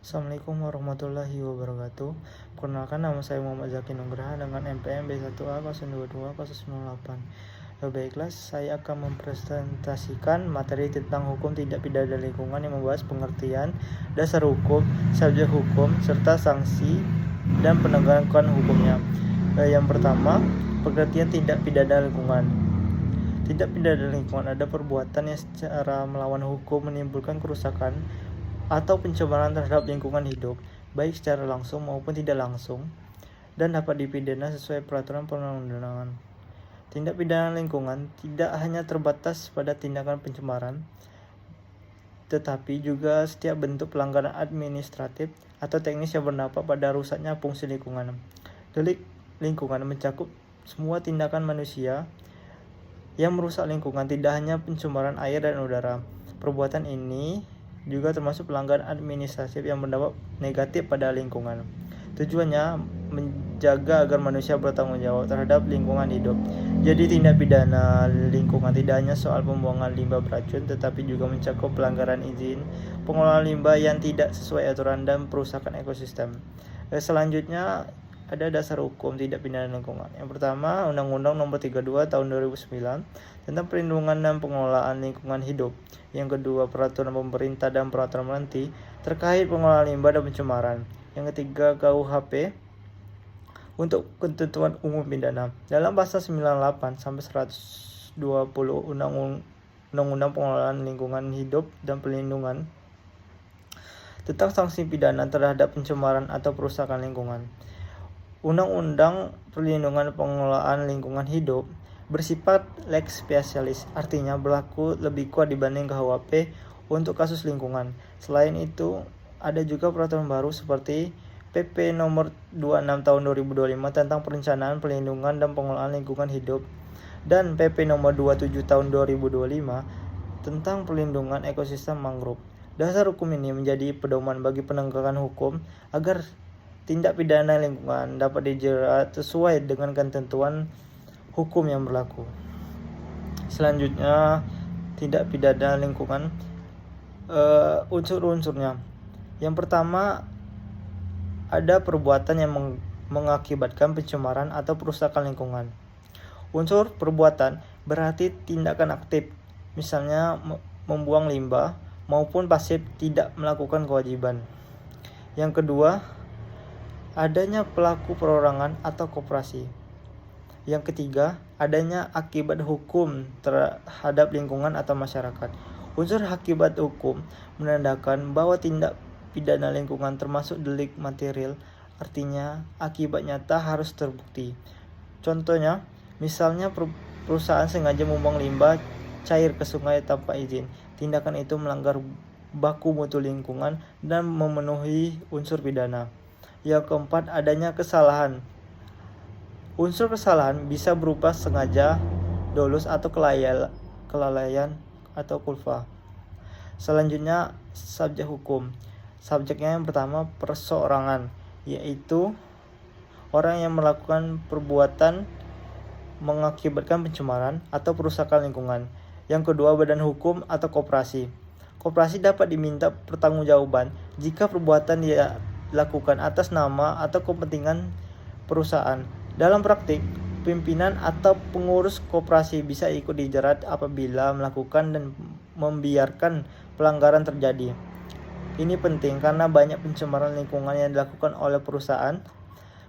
Assalamualaikum warahmatullahi wabarakatuh. Perkenalkan, nama saya Muhammad Zaki Nugraha dengan NPM B1A022-008. Baiklah, saya akan mempresentasikan materi tentang hukum tindak pidana lingkungan yang membahas pengertian, dasar hukum, subjek hukum, serta sanksi dan penegakan hukumnya. Yang pertama, pengertian tindak pidana lingkungan. Tindak pidana lingkungan ada perbuatan yang secara melawan hukum menimbulkan kerusakan atau pencemaran terhadap lingkungan hidup, baik secara langsung maupun tidak langsung, dan dapat dipidana sesuai peraturan perundang-undangan. Tindak pidana lingkungan tidak hanya terbatas pada tindakan pencemaran, tetapi juga setiap bentuk pelanggaran administratif atau teknis yang berdampak pada rusaknya fungsi lingkungan. Delik lingkungan mencakup semua tindakan manusia yang merusak lingkungan, tidak hanya pencemaran air dan udara. Perbuatan ini juga termasuk pelanggaran administratif yang berdampak negatif pada lingkungan. Tujuannya menjaga agar manusia bertanggung jawab terhadap lingkungan hidup. Jadi tindak pidana lingkungan tidak hanya soal pembuangan limbah beracun, tetapi juga mencakup pelanggaran izin pengelolaan limbah yang tidak sesuai aturan dan perusakan ekosistem. Selanjutnya ada dasar hukum tindak pidana lingkungan. Yang pertama, Undang-Undang Nomor 32 Tahun 2009 tentang perlindungan dan pengelolaan lingkungan hidup. Yang kedua, peraturan pemerintah dan peraturan menteri terkait pengelolaan limbah dan pencemaran. Yang ketiga, KUHP untuk ketentuan umum pidana. Dalam pasal 98 sampai 120 Undang-Undang Pengelolaan Lingkungan Hidup dan Perlindungan tentang sanksi pidana terhadap pencemaran atau perusakan lingkungan. Undang-Undang Perlindungan Pengelolaan Lingkungan Hidup bersifat lex specialis, artinya berlaku lebih kuat dibanding KUHP untuk kasus lingkungan. Selain itu, ada juga peraturan baru seperti PP Nomor 26 Tahun 2025 tentang perencanaan, perlindungan, dan pengelolaan lingkungan hidup dan PP Nomor 27 Tahun 2025 tentang perlindungan ekosistem mangrove. Dasar hukum ini menjadi pedoman bagi penegakan hukum agar tindak pidana lingkungan dapat dijerat sesuai dengan ketentuan hukum yang berlaku. Selanjutnya, tindak pidana lingkungan, unsur-unsurnya. Yang pertama, ada perbuatan yang mengakibatkan pencemaran atau perusakan lingkungan. Unsur perbuatan berarti tindakan aktif, misalnya membuang limbah, maupun pasif tidak melakukan kewajiban. Yang kedua, adanya pelaku perorangan atau koperasi. Yang ketiga, adanya akibat hukum terhadap lingkungan atau masyarakat. Unsur akibat hukum menandakan bahwa tindak pidana lingkungan termasuk delik material, artinya akibat nyata harus terbukti. Contohnya, misalnya perusahaan sengaja membuang limbah cair ke sungai tanpa izin. Tindakan itu melanggar baku mutu lingkungan dan memenuhi unsur pidana. Yang keempat, adanya kesalahan. Unsur kesalahan bisa berupa sengaja, dolus, atau kelalaian atau kulfa. Selanjutnya, subjek hukum. Subjeknya yang pertama, perseorangan, yaitu orang yang melakukan perbuatan mengakibatkan pencemaran atau perusakan lingkungan. Yang kedua, badan hukum atau koperasi. Koperasi dapat diminta pertanggungjawaban jika perbuatan dia dilakukan atas nama atau kepentingan perusahaan. Dalam praktik, pimpinan atau pengurus koperasi bisa ikut dijerat apabila melakukan dan membiarkan pelanggaran terjadi. Ini penting karena banyak pencemaran lingkungan yang dilakukan oleh perusahaan,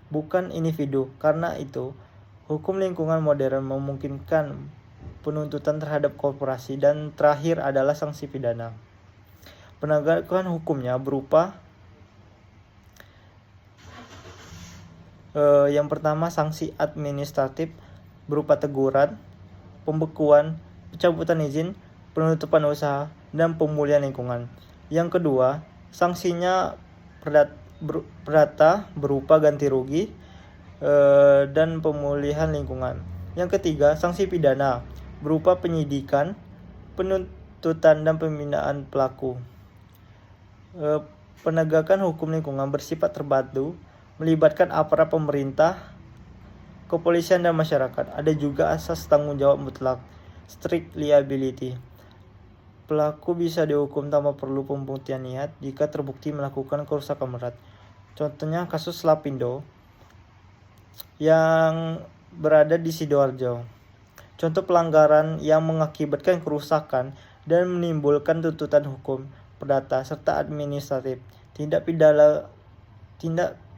bukan individu. Karena itu, hukum lingkungan modern memungkinkan penuntutan terhadap koperasi, dan terakhir adalah sanksi pidana. Penegakan hukumnya berupa yang pertama, sanksi administratif berupa teguran, pembekuan, pencabutan izin, penutupan usaha, dan pemulihan lingkungan. Yang kedua, sanksinya perdata berupa ganti rugi dan pemulihan lingkungan. Yang ketiga, sanksi pidana berupa penyidikan, penuntutan, dan pembinaan pelaku. Penegakan hukum lingkungan bersifat terpadu, melibatkan aparat pemerintah, kepolisian, dan masyarakat. Ada juga asas tanggung jawab mutlak, strict liability. Pelaku bisa dihukum tanpa perlu pembuktian niat jika terbukti melakukan kerusakan berat. Contohnya kasus Lapindo yang berada di Sidoarjo. Contoh pelanggaran yang mengakibatkan kerusakan dan menimbulkan tuntutan hukum, perdata, serta administratif. Tindak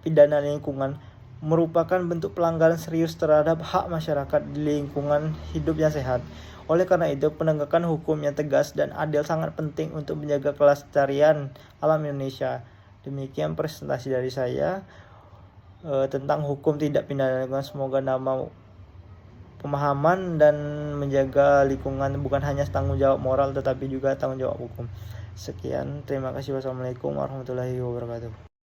pidana lingkungan merupakan bentuk pelanggaran serius terhadap hak masyarakat di lingkungan hidup yang sehat. Oleh karena itu, penegakan hukum yang tegas dan adil sangat penting untuk menjaga kelestarian alam Indonesia. Demikian presentasi dari saya tentang hukum tindak pidana lingkungan. Semoga nambah pemahaman dan menjaga lingkungan bukan hanya tanggung jawab moral tetapi juga tanggung jawab hukum. Sekian, terima kasih. Wassalamualaikum warahmatullahi wabarakatuh.